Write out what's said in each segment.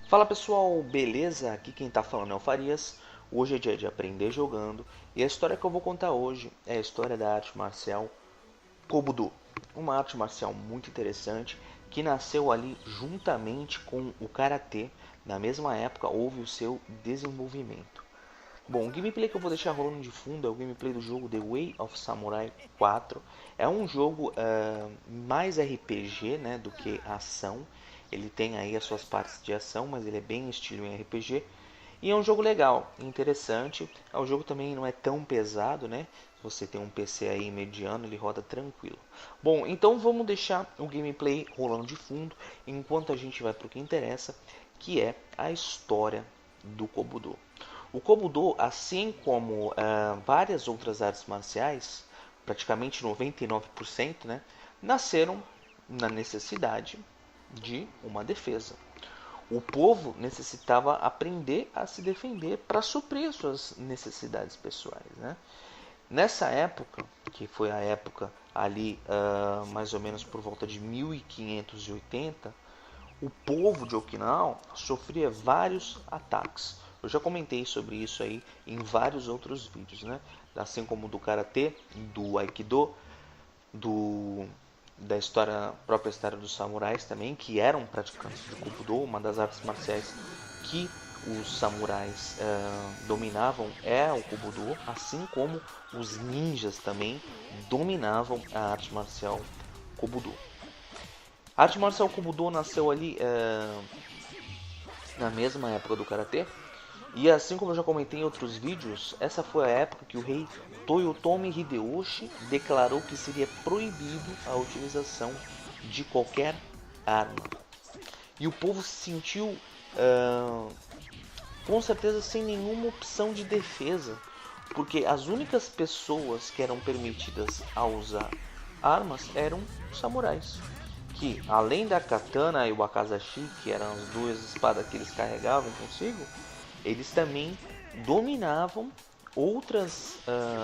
Fala pessoal, beleza? Aqui quem tá falando é o Farias. Hoje é dia de aprender jogando e a história que eu vou contar hoje é a história da arte marcial Kobudo. Uma arte marcial muito interessante que nasceu ali juntamente com o Karatê. Na mesma época houve o seu desenvolvimento. Bom, o gameplay que eu vou deixar rolando de fundo é o gameplay do jogo The Way of Samurai 4. É um jogo mais RPG, né, do que ação. Ele tem aí as suas partes de ação, mas ele é bem estilo em RPG. E é um jogo legal, interessante. O jogo também não é tão pesado, né? Se você tem um PC aí mediano, ele roda tranquilo. Bom, então vamos deixar o gameplay rolando de fundo enquanto a gente vai para o que interessa, que é a história do Kobudo. O Kobudo, assim como várias outras artes marciais, praticamente 99%, né, nasceram na necessidade de uma defesa. O povo necessitava aprender a se defender para suprir suas necessidades pessoais, né? Nessa época, que foi a época ali mais ou menos por volta de 1580, o povo de Okinawa sofria vários ataques. Eu já comentei sobre isso aí em vários outros vídeos, né? Assim como do karatê, do aikido, do da própria história dos samurais também, que eram praticantes de Kobudo, uma das artes marciais que os samurais dominavam é o Kobudo, assim como os ninjas também dominavam a arte marcial Kobudo. A arte marcial Kobudo nasceu ali na mesma época do Karatê. E assim como eu já comentei em outros vídeos, essa foi a época que o rei Toyotomi Hideyoshi declarou que seria proibido a utilização de qualquer arma. E o povo se sentiu com certeza sem nenhuma opção de defesa, porque as únicas pessoas que eram permitidas a usar armas eram os samurais, que além da katana e o akazashi, que eram as duas espadas que eles carregavam consigo, eles também dominavam outras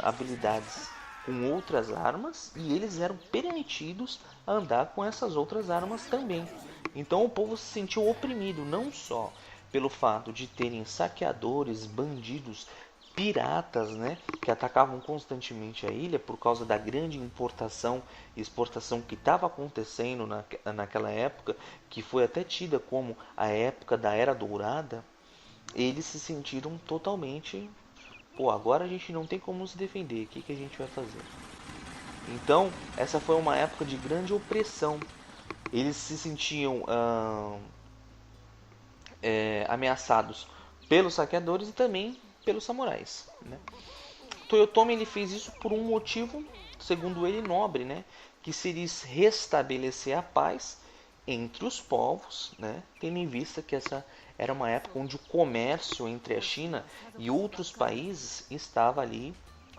habilidades com outras armas e eles eram permitidos a andar com essas outras armas também. Então o povo se sentiu oprimido não só pelo fato de terem saqueadores, bandidos, piratas, né, que atacavam constantemente a ilha por causa da grande importação e exportação que estava acontecendo naquela época, que foi até tida como a época da Era Dourada. Eles se sentiram totalmente, pô, agora a gente não tem como se defender, o que, que a gente vai fazer? Então, essa foi uma época de grande opressão. Eles se sentiam ameaçados pelos saqueadores e também pelos samurais, né? Toyotomi ele fez isso por um motivo, segundo ele, nobre, né? Que seria restabelecer a paz entre os povos, né? Tendo em vista que essa era uma época onde o comércio entre a China e outros países estava ali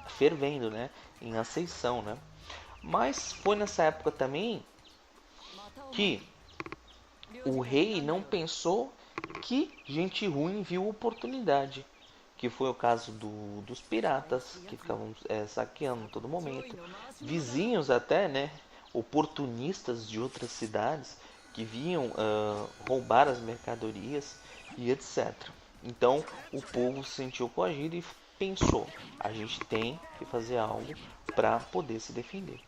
fervendo, né? Em ascensão, né? Mas foi nessa época também que o rei não pensou que gente ruim viu oportunidade, que foi o caso dos piratas que ficavam saqueando em todo momento, vizinhos até, né, oportunistas de outras cidades que vinham roubar as mercadorias e etc. Então o povo se sentiu coagido e pensou: a gente tem que fazer algo para poder se defender.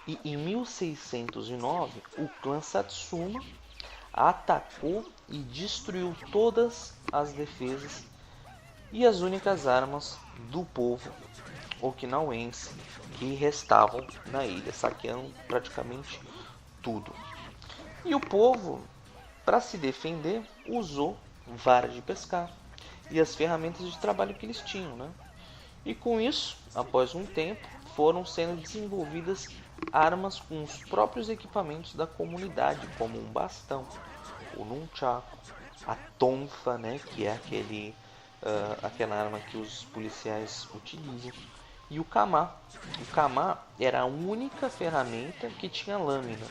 E em 1609 o clã Satsuma atacou e destruiu todas as defesas e as únicas armas do povo okinauense que restavam na ilha, saqueando praticamente tudo. E o povo, para se defender, usou vara de pescar e as ferramentas de trabalho que eles tinham, né? E com isso, após um tempo, foram sendo desenvolvidas armas com os próprios equipamentos da comunidade, como um bastão, o nunchaku, a tonfa, né, que é aquela arma que os policiais utilizam, e o kama. O kama era a única ferramenta que tinha lâmina,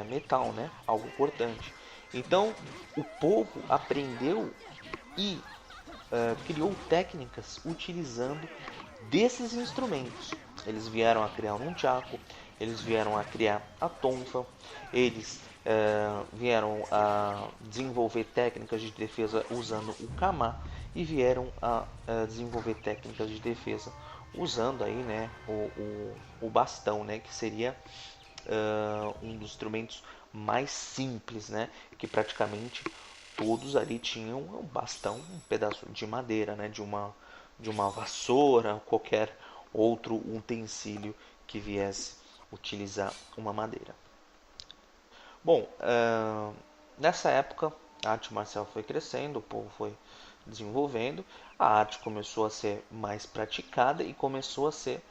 metal, né, algo cortante. Então o povo aprendeu e criou técnicas utilizando desses instrumentos. Eles vieram a criar o nunchaku, eles vieram a criar a tonfa, eles vieram a desenvolver técnicas de defesa usando o kama e vieram a desenvolver técnicas de defesa usando aí, né, o bastão, né, que seria um dos instrumentos mais simples, né, que praticamente todos ali tinham um bastão, um pedaço de madeira, né, de uma vassoura, qualquer outro utensílio que viesse utilizar uma madeira. Bom, nessa época a arte marcial foi crescendo, o povo foi desenvolvendo, a arte começou a ser mais praticada e começou a ser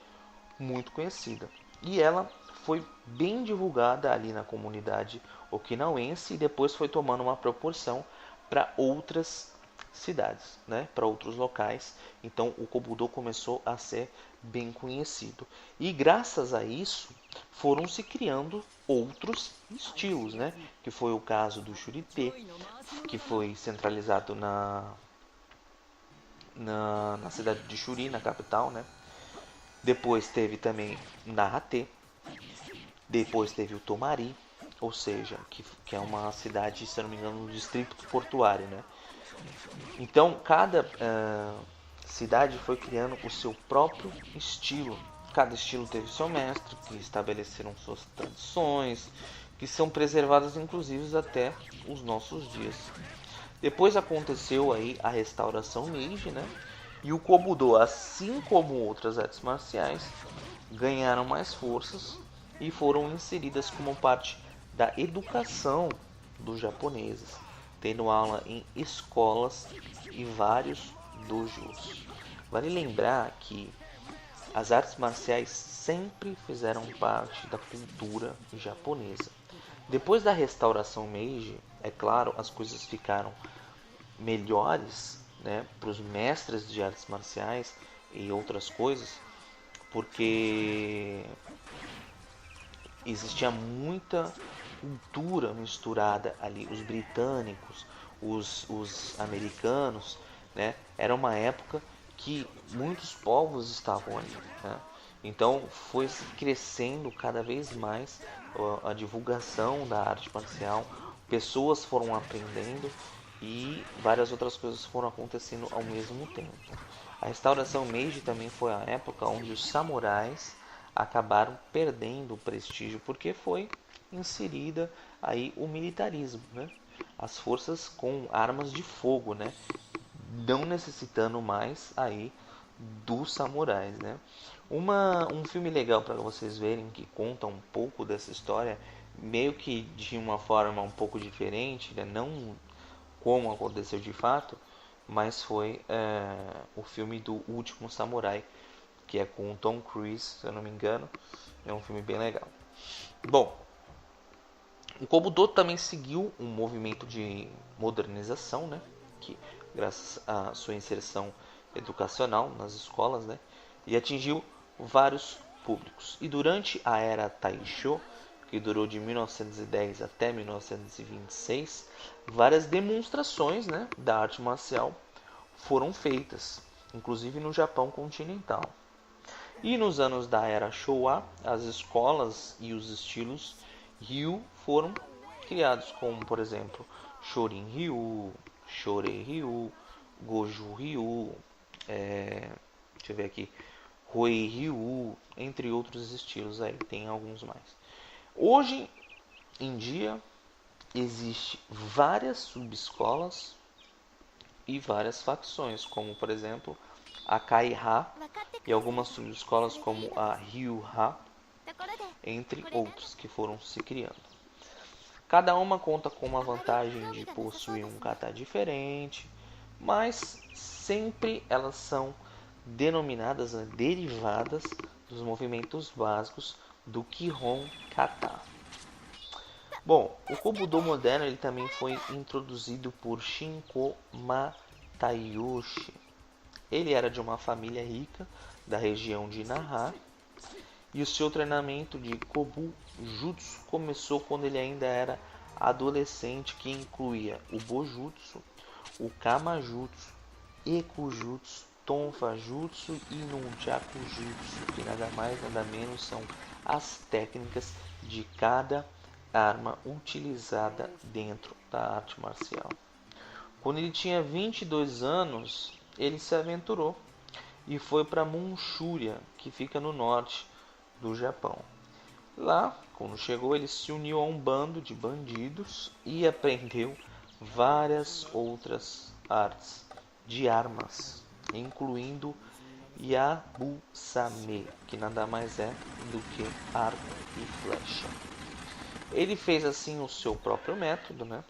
muito conhecida. E ela foi bem divulgada ali na comunidade okinauense e depois foi tomando uma proporção para outras cidades, né, para outros locais. Então o Kobudo começou a ser bem conhecido. E graças a isso foram se criando outros estilos, né, que foi o caso do Shurite, que foi centralizado na cidade de Shuri, na capital, né? Depois teve também Narate, depois teve o Tomari, ou seja, que é uma cidade, se não me engano, no distrito portuário, né? Então, cada cidade foi criando o seu próprio estilo. Cada estilo teve seu mestre, que estabeleceram suas tradições, que são preservadas inclusive até os nossos dias. Depois aconteceu aí a restauração Meiji, né? E o Kobudo, assim como outras artes marciais, ganharam mais forças e foram inseridas como parte da educação dos japoneses, tendo aula em escolas e vários dojos. Vale lembrar que as artes marciais sempre fizeram parte da cultura japonesa. Depois da restauração Meiji, é claro, as coisas ficaram melhores, né, para os mestres de artes marciais e outras coisas, porque existia muita cultura misturada ali, os britânicos, os americanos, né? Era uma época que muitos povos estavam ali, né? Então foi crescendo cada vez mais a divulgação da arte marcial, pessoas foram aprendendo e várias outras coisas foram acontecendo ao mesmo tempo. A restauração Meiji também foi a época onde os samurais acabaram perdendo o prestígio porque foi inserida aí o militarismo, né? As forças com armas de fogo, né? Não necessitando mais aí dos samurais, né? Um filme legal para vocês verem que conta um pouco dessa história, meio que de uma forma um pouco diferente, né? Não como aconteceu de fato, mas foi o filme do Último Samurai, que é com o Tom Cruise, se eu não me engano. É um filme bem legal. Bom, o Kobudo também seguiu um movimento de modernização, né? Que, graças à sua inserção educacional nas escolas, né? E atingiu vários públicos. E durante a era Taisho, que durou de 1910 até 1926, várias demonstrações, né, da arte marcial foram feitas, inclusive no Japão continental. E nos anos da era Showa, as escolas e os estilos Ryu foram criados, como por exemplo Shorin Ryu, Shorei Ryu, Goju Ryu, deixa eu ver aqui, Roi Ryu, entre outros estilos aí, tem alguns mais. Hoje em dia existe várias subescolas e várias facções, como por exemplo a Kai-Ha e algumas subescolas como a Ryu-Ha, entre outros que foram se criando. Cada uma conta com uma vantagem de possuir um kata diferente, mas sempre elas são denominadas, né, derivadas dos movimentos básicos do Kihon Kata. Bom, o Kobudo moderno ele também foi introduzido por Shinko Matayoshi. Ele era de uma família rica da região de Naha e o seu treinamento de Kobu Jutsu começou quando ele ainda era adolescente, que incluía o Bojutsu, o Kamajutsu, Ekujutsu, Tonfa Jutsu e Nunchaku Jutsu, que nada mais nada menos são as técnicas de cada arma utilizada dentro da arte marcial. Quando ele tinha 22 anos, ele se aventurou e foi para Manchúria, que fica no norte do Japão. Lá, quando chegou, ele se uniu a um bando de bandidos e aprendeu várias outras artes de armas, incluindo Yabusame, que nada mais é do que arco e flecha. Ele fez assim o seu próprio método, né?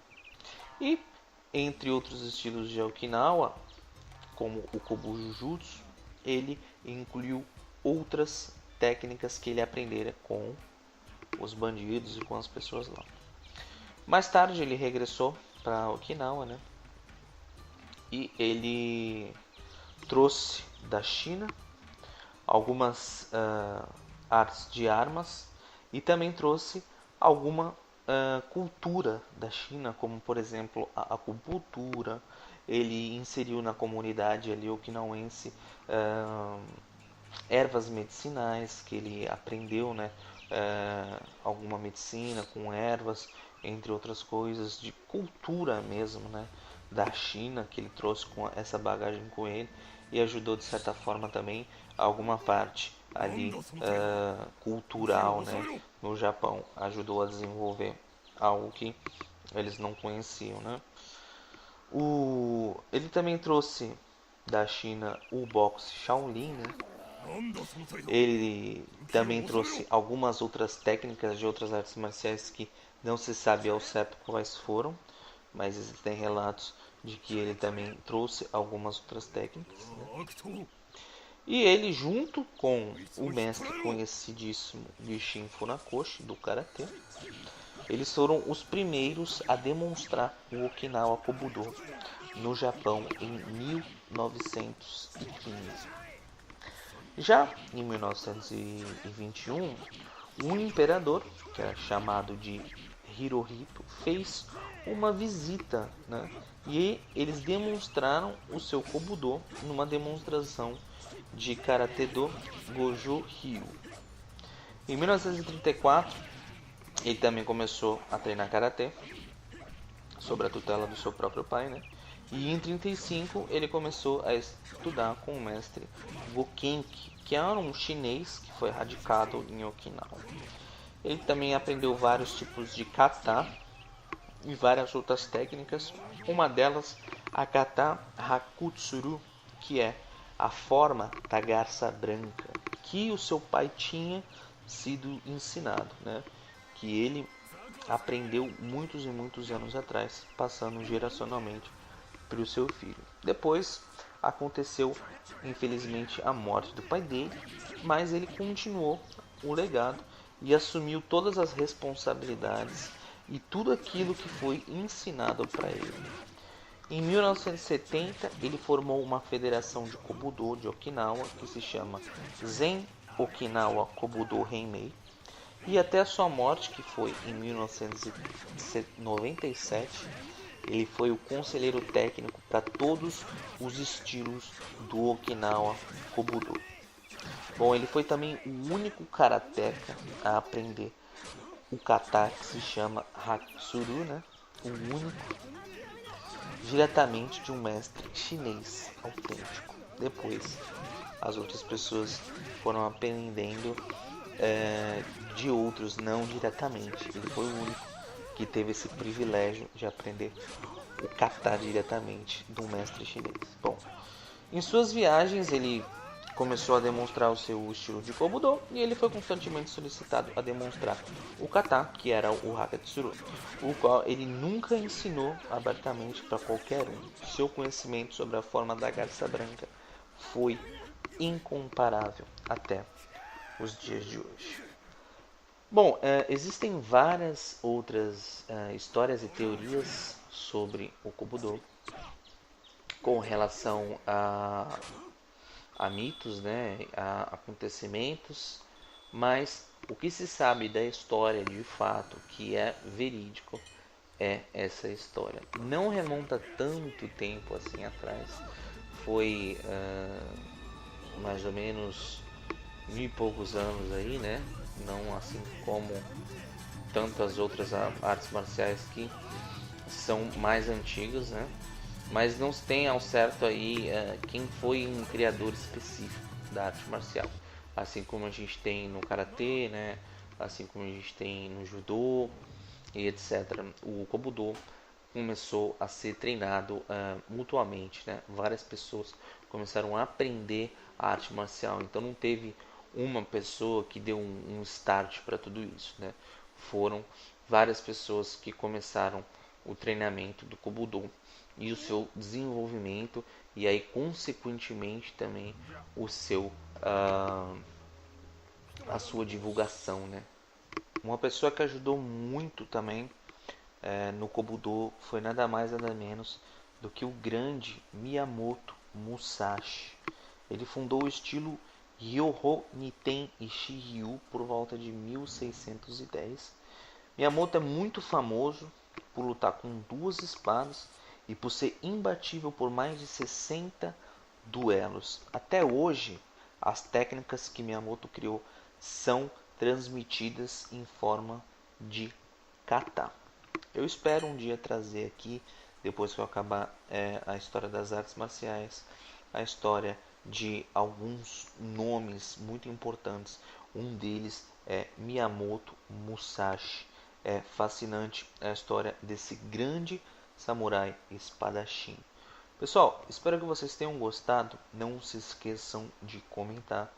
E entre outros estilos de Okinawa, como o Kobujutsu, ele incluiu outras técnicas que ele aprendera com os bandidos e com as pessoas lá. Mais tarde ele regressou para Okinawa, né? E ele trouxe da China algumas artes de armas e também trouxe alguma cultura da China, como por exemplo a acupuntura. Ele inseriu na comunidade ali okinauense ervas medicinais que ele aprendeu, né? Alguma medicina com ervas, entre outras coisas, de cultura mesmo, né? Da China, que ele trouxe com essa bagagem com ele e ajudou de certa forma também alguma parte ali cultural, né? No Japão, ajudou a desenvolver algo que eles não conheciam, né? Ele também trouxe da China o boxe Shaolin, né? Ele também trouxe algumas outras técnicas de outras artes marciais que não se sabe ao certo quais foram, mas existem relatos de que ele também trouxe algumas outras técnicas, né? E ele, junto com o mestre conhecidíssimo Gishin Funakoshi, do Karatê, eles foram os primeiros a demonstrar o Okinawa Kobudo no Japão em 1915. Já em 1921, um imperador, que era chamado de Hirohito, fez uma visita, né? E eles demonstraram o seu Kobudo numa demonstração de Karate do Gojo Ryu. Em 1934, ele também começou a treinar Karate, sob a tutela do seu próprio pai, né? E em 35 ele começou a estudar com o mestre Gokenki, que era um chinês que foi radicado em Okinawa. Ele também aprendeu vários tipos de kata e várias outras técnicas. Uma delas, a kata Hakutsuru, que é a forma da garça branca, que o seu pai tinha sido ensinado, né? Que ele aprendeu muitos e muitos anos atrás, passando geracionalmente para o seu filho. Depois aconteceu, infelizmente, a morte do pai dele, mas ele continuou o legado e assumiu todas as responsabilidades e tudo aquilo que foi ensinado para ele. Em 1970, ele formou uma federação de Kobudo de Okinawa que se chama Zen Okinawa Kobudo Henmei, e até a sua morte, que foi em 1997, ele foi o conselheiro técnico para todos os estilos do Okinawa Kobudo. Bom, ele foi também o único karateka a aprender o kata, que se chama Hatsuru, né? O único, diretamente de um mestre chinês autêntico. Depois, as outras pessoas foram aprendendo de outros, não diretamente. Ele foi o único que teve esse privilégio de aprender o kata diretamente de um mestre chinês. Bom, em suas viagens ele começou a demonstrar o seu estilo de Kobudo e ele foi constantemente solicitado a demonstrar o kata, que era o Hakatsuru, o qual ele nunca ensinou abertamente para qualquer um. Seu conhecimento sobre a forma da garça branca foi incomparável até os dias de hoje. Bom, existem várias outras histórias e teorias sobre o Kobudo com relação a mitos, né, a acontecimentos, mas o que se sabe da história de fato que é verídico é essa história. Não remonta tanto tempo assim atrás, foi mais ou menos 1000 e poucos anos aí, né? não assim como tantas outras artes marciais que são mais antigas, né? Mas não se tem ao certo aí quem foi um criador específico da arte marcial, assim como a gente tem no karatê, né? Assim como a gente tem no judô e etc. O Kobudo começou a ser treinado mutuamente, né? Várias pessoas começaram a aprender a arte marcial, então não teve uma pessoa que deu um start para tudo isso, né? Foram várias pessoas que começaram o treinamento do Kobudo e o seu desenvolvimento, e aí consequentemente também o seu a sua divulgação, né? Uma pessoa que ajudou muito também no Kobudo foi nada mais nada menos do que o grande Miyamoto Musashi. Ele fundou o estilo Ryoho Niten Ishi-ryu por volta de 1610. Miyamoto é muito famoso por lutar com duas espadas e por ser imbatível por mais de 60 duelos. Até hoje, as técnicas que Miyamoto criou são transmitidas em forma de kata. Eu espero um dia trazer aqui, depois que eu acabar a história das artes marciais, a história de alguns nomes muito importantes. Um deles é Miyamoto Musashi. É fascinante a história desse grande samurai espadachim. Pessoal, espero que vocês tenham gostado. Não se esqueçam de comentar,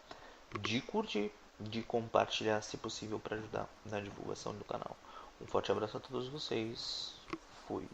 de curtir, de compartilhar se possível para ajudar na divulgação do canal. Um forte abraço a todos vocês. Fui.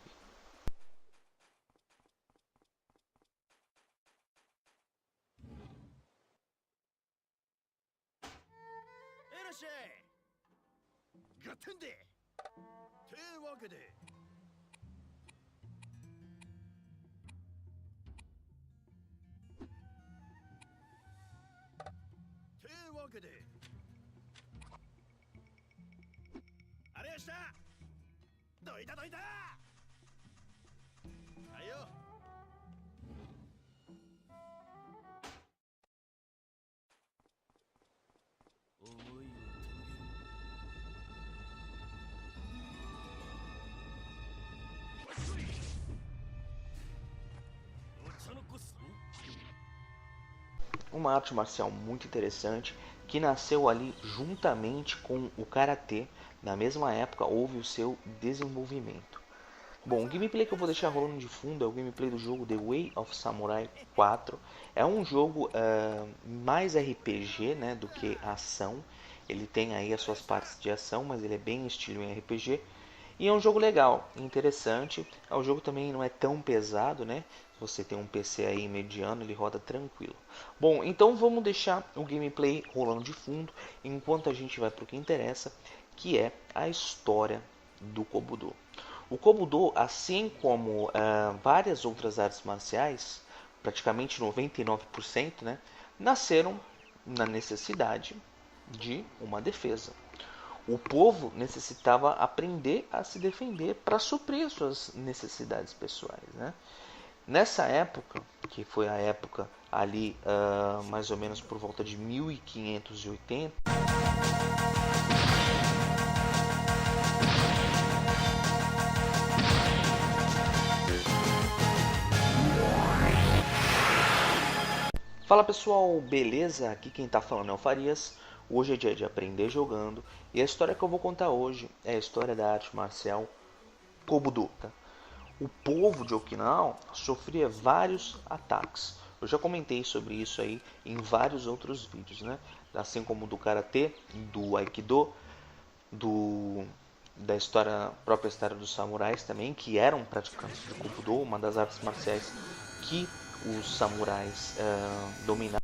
Uma arte marcial muito interessante que nasceu ali juntamente com o karatê. Na mesma época houve o seu desenvolvimento. Bom, o gameplay que eu vou deixar rolando de fundo é o gameplay do jogo The Way of Samurai 4. É um jogo mais RPG, né, do que ação. Ele tem aí as suas partes de ação, mas ele é bem estilo em RPG. E é um jogo legal, interessante. O jogo também não é tão pesado, né? Se você tem um PC aí mediano, ele roda tranquilo. Bom, então vamos deixar o gameplay rolando de fundo, enquanto a gente vai para o que interessa, que é a história do Kobudo. O Kobudo, assim como várias outras artes marciais, praticamente 99%, né, nasceram na necessidade de uma defesa. O povo necessitava aprender a se defender para suprir suas necessidades pessoais, né? Nessa época, que foi a época ali mais ou menos por volta de 1580, fala pessoal, beleza? Aqui quem está falando é o Farias. Hoje é dia de aprender jogando e a história que eu vou contar hoje é a história da arte marcial Kobudo. Tá? O povo de Okinawa sofria vários ataques. Eu já comentei sobre isso aí em vários outros vídeos, né? Assim como do karatê, do aikido, da própria história dos samurais também, que eram praticantes de Kobudo, uma das artes marciais que os samurais dominavam.